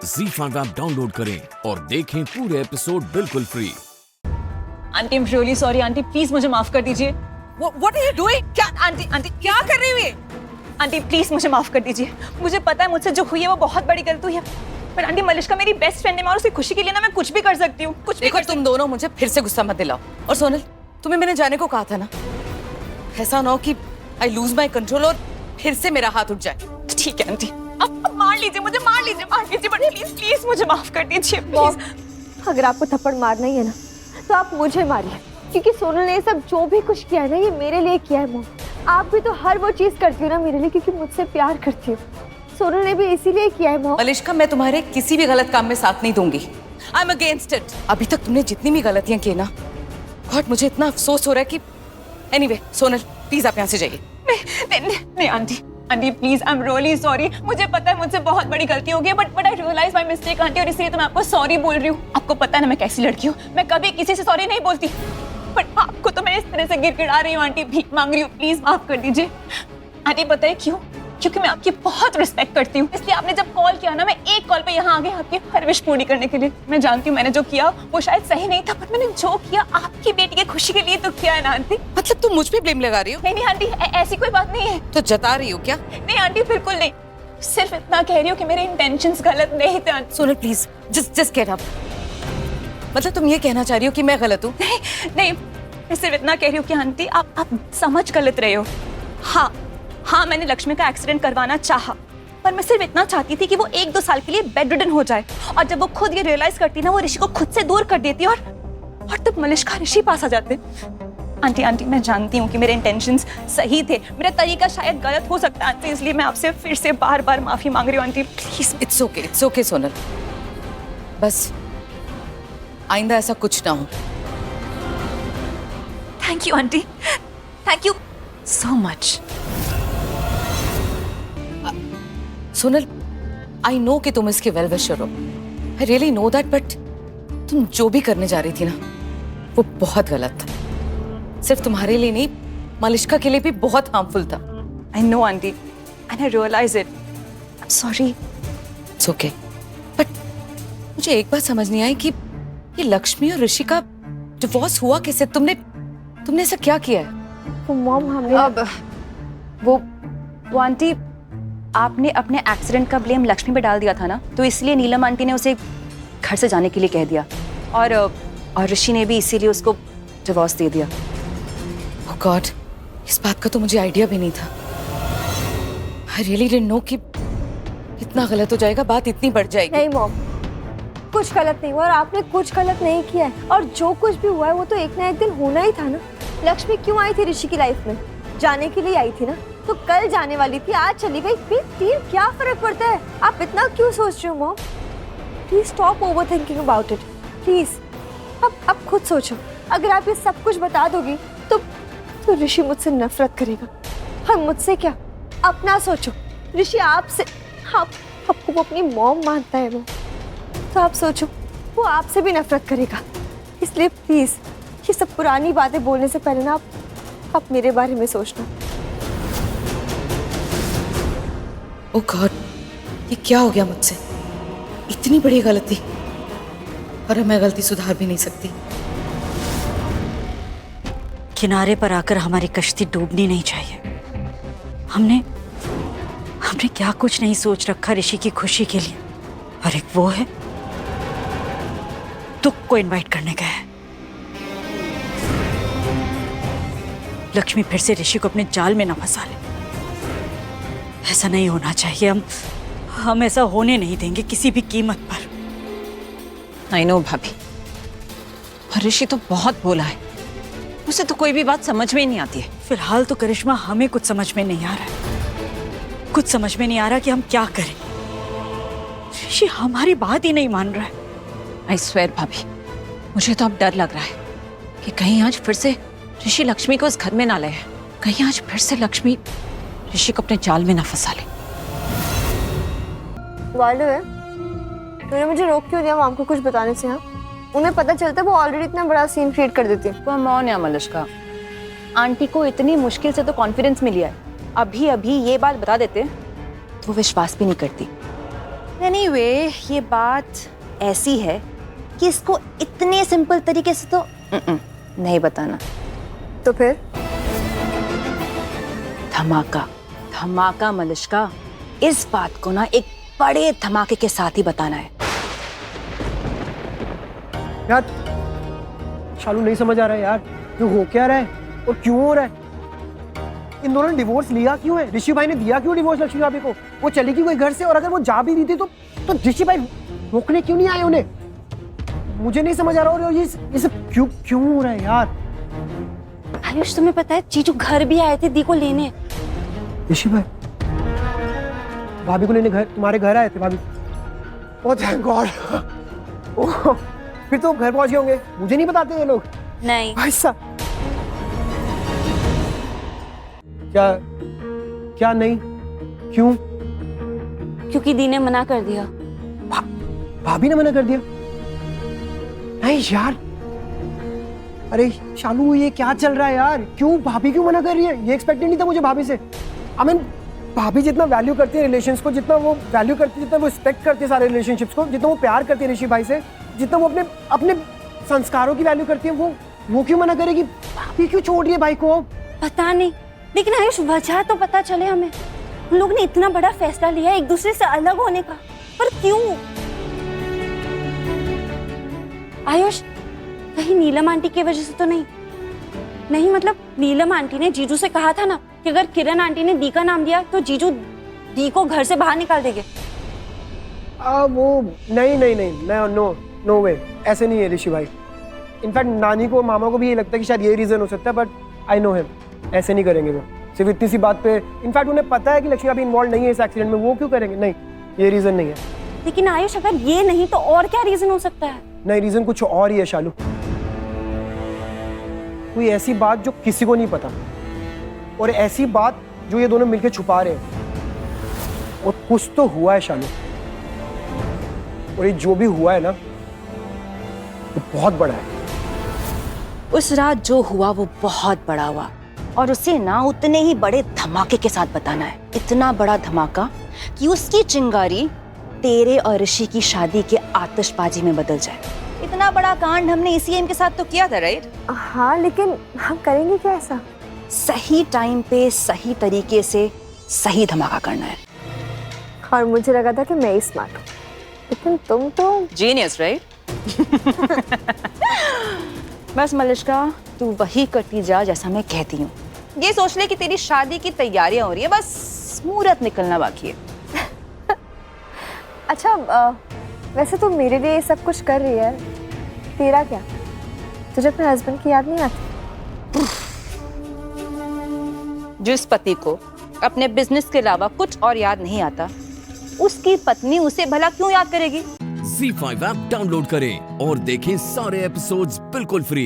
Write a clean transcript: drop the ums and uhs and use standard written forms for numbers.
ZEE5 app download करें और देखें पूरे एपिसोड बिल्कुल free. Aunty, I'm really sorry aunty, please मुझे माफ कर दीजिए। What are you doing? क्या आंटी क्या कर रही हुई? आंटी प्लीज मुझे माफ कर दीजिए। मुझे पता है मुझसे जो हुई है वो बहुत बड़ी गलती हुई है, पर आंटी मलिश्का मेरी बेस्ट फ्रेंड है, मैं उसकी खुशी के लिए ना मैं कुछ भी कर सकती हूँ। कुछ भी देखो कर तुम दोनों मुझे फिर से गुस्सा मत दिलाओ। और सोनल, तुम्हें मैंने जाने को कहा था ना, ऐसा ना हो कि आई लूज माई कंट्रोल और फिर से मेरा हाथ उठ जाए। ठीक है आंटी, अब मार लीजिए मुझे, मार लीजिए, बट प्लीज प्लीज मुझे माफ कर दीजिए प्लीज। अगर आपको थप्पड़ मारना ही है ना तो आप मुझे मारिए, क्योंकि सोनल ने ये सब जो भी कुछ किया है ना ये मेरे लिए किया है। मॉम, आप भी तो हर वो चीज करती हो ना मेरे लिए, क्योंकि मुझसे प्यार करती हो। सोनल ने भी इसीलिए किया है। मॉम, मलिश्का, मैं तुम्हारे किसी भी गलत काम में साथ नहीं दूंगी। I am against it. अभी तक तुमने जितनी भी गलतियां की ना, गॉड मुझे इतना अफसोस हो रहा है कि एनीवे, सोनल प्लीज आप यहाँ से जाइए। नहीं aunty please, I am really sorry. मुझे पता है मुझसे बहुत बड़ी गलती हो गई, but I realise my mistake aunty, और इसलिए तो मैं आपको सॉरी बोल रही हूँ। आपको पता है ना मैं कैसी लड़की हूँ, मैं कभी किसी से सॉरी नहीं बोलती, बट आपको तो मैं इस तरह से गिड़गिड़ा रही हूँ आंटी, भीख मांग रही हूँ, प्लीज माफ कर दीजिए। आंटी पता है क्यों? क्योंकि मैं आपकी बहुत रिस्पेक्ट करती हूँ, इसलिए आपने जब कॉल किया ना, मैं एक कॉल पे यहाँ आ गई आपकी हर विश पूरी करने के लिए। मैं जानती हूँ मैंने जो किया वो शायद सही नहीं था, पर मैंने जो किया आपकी बेटी की खुशी के लिए तो किया है ना आंटी। मतलब तुम मुझ पे ब्लेम लगा रही हो? नहीं आंटी, ऐसी कोई बात नहीं है। तो जता रही हो क्या? नहीं आंटी, बिल्कुल नहीं, सिर्फ इतना कह रही हूँ कि मेरे इंटेंशंस गलत नहीं थे aunty. Sonal please just get up. मतलब तुम ये कहना चाह रही हो कि मैं गलत हूँ? नहीं, मैं सिर्फ इतना कह रही हूँ कि आंटी आप समझ गलत रहे हो। हाँ मैंने लक्ष्मी का एक्सीडेंट करवाना चाहा, पर मैं सिर्फ इतना चाहती थी कि वो 1-2 साल के लिए बेड रिडन हो जाए, और जब वो खुद ये रियलाइज करती ना, वो ऋषि को खुद से दूर कर देती, और तब मलिश्का ऋषि पास आ जाते। आंटी मैं जानती हूँ कि मेरे इंटेंशंस सही थे, मेरा तरीका शायद गलत हो सकता है आंटी, इसलिए मैं आपसे फिर से बार माफी मांग रही हूँ aunty, please. It's okay Sonal, बस आइंदा ऐसा कुछ ना हो। Thank you aunty, thank you so much. Sonal, I know कि तुम इसके वेल विशर हो, I really know that, but तुम जो भी करने जा रही थी ना वो बहुत गलत था। सिर्फ तुम्हारे लिए नहीं, मलिश्का के लिए भी बहुत हार्मफुल था। I know aunty, and I realise it, I am sorry. It's okay, but मुझे एक बात समझ नहीं आई कि ये लक्ष्मी और ऋषि का डिवोर्स हुआ कैसे? तुमने ऐसा क्या किया है? तो मॉम हमने अब वो आंटी, आपने अपने एक्सीडेंट का ब्लेम लक्ष्मी पे डाल दिया था ना, तो इसलिए नीलम आंटी ने उसे घर से जाने के लिए कह दिया, और ऋषि ने भी इसीलिए उसको डिवोर्स दे दिया। ओह गॉड, इस बात का तो मुझे आइडिया भी नहीं था। आई रियली डिडंट नो कि इतना गलत हो जाएगा, बात इतनी बढ़ जाएगी। नहीं मॉम, कुछ गलत नहीं हुआ और आपने कुछ गलत नहीं किया है, और जो कुछ भी हुआ है वो तो एक ना एक दिन होना ही था ना। लक्ष्मी क्यों आई थी ऋषि की लाइफ में? जाने के लिए आई थी ना, तो कल जाने वाली थी, आज चली गई, फिर क्या फर्क पड़ता है? आप इतना क्यों सोच रहे हो mom? Please stop over thinking about it, please. अब खुद सोचो, अगर आप ये सब कुछ बता दोगी तो ऋषि मुझसे नफरत करेगा, और मुझसे क्या? अपना सोचो, ऋषि आपसे, आपको वो अपनी मॉम मानता है वो, तो आप सोचो वो आपसे भी नफरत करेगा। इसलिए प्लीज ये सब पुरानी बातें बोलने से पहले ना आप मेरे बारे में सोचना। ओह गॉड, ये क्या हो गया मुझसे? इतनी बड़ी गलती, और अब मैं गलती सुधार भी नहीं सकती। किनारे पर आकर हमारी कश्ती डूबनी नहीं चाहिए। हमने क्या कुछ नहीं सोच रखा ऋषि की खुशी के लिए, और एक वो है दुख को इनवाइट करने गया है। लक्ष्मी फिर से ऋषि को अपने जाल में न फंसा ले। ऐसा नहीं होना चाहिए, हम ऐसा होने नहीं देंगे किसी भी कीमत पर। आई नो भाभी, पर ऋषि तो बहुत भोला है, उसे तो कोई भी बात समझ में ही नहीं आती है। फिलहाल तो करिश्मा हमें कुछ समझ में नहीं आ रहा है, कुछ समझ में नहीं आ रहा कि हम क्या करें। ऋषि हमारी बात ही नहीं मान रहा है। आई स्वेयर भाभी, मुझे तो अब डर लग रहा है कि कहीं आज फिर से ऋषि लक्ष्मी को इस घर में ना ले, कहीं आज फिर से लक्ष्मी ऋषि को अपने जाल में ना फंसा ले। वाले है, तूने मुझे रोक क्यों दिया मॉम को कुछ बताने से? हाँ, उन्हें पता चलता वो ऑलरेडी इतना बड़ा सीन क्रिएट कर देती है। कौन है मलिश्का, आंटी को इतनी मुश्किल से तो कॉन्फिडेंस मिल गया है, अभी ये बात बता देते तो विश्वास भी नहीं करती। एनीवे, ये बात ऐसी है कि इसको इतने सिंपल तरीके से तो नहीं बताना। तो फिर? धमाका, धमाका मलिश्का। इस बात को ना एक बड़े धमाके के साथ ही बताना है। यार शालू नहीं समझ आ रहा है यार, ये हो क्या रहा है और क्यों हो रहा है? इन दोनों ने डिवोर्स लिया क्यों है? ऋषि भाई ने दिया क्यों डिवोर्स लक्ष्मी भाभी को? वो चली क्यों गई घर से? और अगर वो जा भी दी थी तो ऋषि भाई रोकने क्यों नहीं आए उन्हें? मुझे नहीं समझ आ रहा। और ये सब क्यों हो रहा है यार? आयुष, तुम्हें पता है जीजू घर भी आए थे दी को लेने। ऋषि भाई भाभी को लेने घर तुम्हारे घर आए थे? भाभी, ओह थैंक गॉड। ओह, फिर तो घर पहुंच गए होंगे। मुझे नहीं बताते ये लोग। नहीं भाई साहब, क्या नहीं? क्यों? क्योंकि दी ने मना कर दिया। भाभी ने मना कर दिया? नहीं यार, अरे शालू ये क्या चल रहा है यार? क्यों भाभी क्यों मना कर रही है? ये एक्सपेक्टेड नहीं था मुझे भाभी से। आई मीन भाभी जितना वैल्यू करती है रिलेशंस को, जितना वो वैल्यू करती है, जितना वो रिस्पेक्ट करती है सारे रिलेशनशिप्स को, जितना वो प्यार करती है ऋषि भाई से, जितना वो अपने संस्कारों की वैल्यू करती है, वो क्यों मना करेगी? भाभी क्यों छोड़ रही है भाई को? पता नहीं, लेकिन आयुष वजह तो पता चले हमें। हम लोग ने इतना बड़ा फैसला लिया एक दूसरे से अलग होने का, पर क्यों? आयुष, कहीं नीलम आंटी की वजह से तो नहीं मतलब नीलम आंटी ने जीजू से कहा था ना कि अगर किरण आंटी ने दी का नाम दिया तो जीजू दी को घर से बाहर निकाल देंगे। वो नहीं, नो वे, ऐसे नहीं है ऋषि भाई। इनफैक्ट नानी को, मामा को भी ये लगता है कि शायद ये रीजन हो सकता है, बट आई नो हिम, ऐसे नहीं करेंगे वो। सिर्फ इतनी सी बात पे, इनफैक्ट उन्हें पता है कि लक्ष्मी अभी इन्वॉल्व नहीं है इस एक्सीडेंट में, वो क्यों करेंगे? नहीं, ये रीजन नहीं है। लेकिन आयुष, अगर ये नहीं तो और क्या रीजन हो सकता है? नहीं, रीजन कुछ और ही है शालू। कोई ऐसी बात जो किसी को नहीं पता, और ऐसी बात जो ये दोनों मिलकर छुपा रहे हैं। और कुछ तो हुआ है शालू, और ये जो भी हुआ है ना, वो बहुत बड़ा है। उस रात जो हुआ वो बहुत बड़ा हुआ, और उसे ना उतने ही बड़े धमाके के साथ बताना है। इतना बड़ा धमाका कि उसकी चिंगारी तेरे और ऋषि की शादी के आतिशबाजी में बदल जाए। इतना बड़ा कांड हमने इसी एम के साथ तो किया था, राइट? हाँ, लेकिन हम करेंगे क्या ऐसा? सही टाइम पे सही तरीके से सही धमाका करना है। और मुझे लगा था कि मैं ही स्मार्ट हूँ, लेकिन तुम तो जीनियस, राइट? बस मलिश्का, तू वही करती जा जैसा मैं कहती हूँ। ये सोच ले कि तेरी शादी की तैयारियां हो रही है, बस मुहूर्त निकलना बाकी है। अच्छा, वैसे तो मेरे लिए ये सब कुछ कर रही है, तेरा क्या? तुझे अपने हस्बैंड की याद नहीं आती? जिस पति को अपने बिजनेस के अलावा कुछ और याद नहीं आता, उसकी पत्नी उसे भला क्यों याद करेगी? ZEE5 ऐप डाउनलोड करें और देखें सारे एपिसोड्स बिल्कुल फ्री।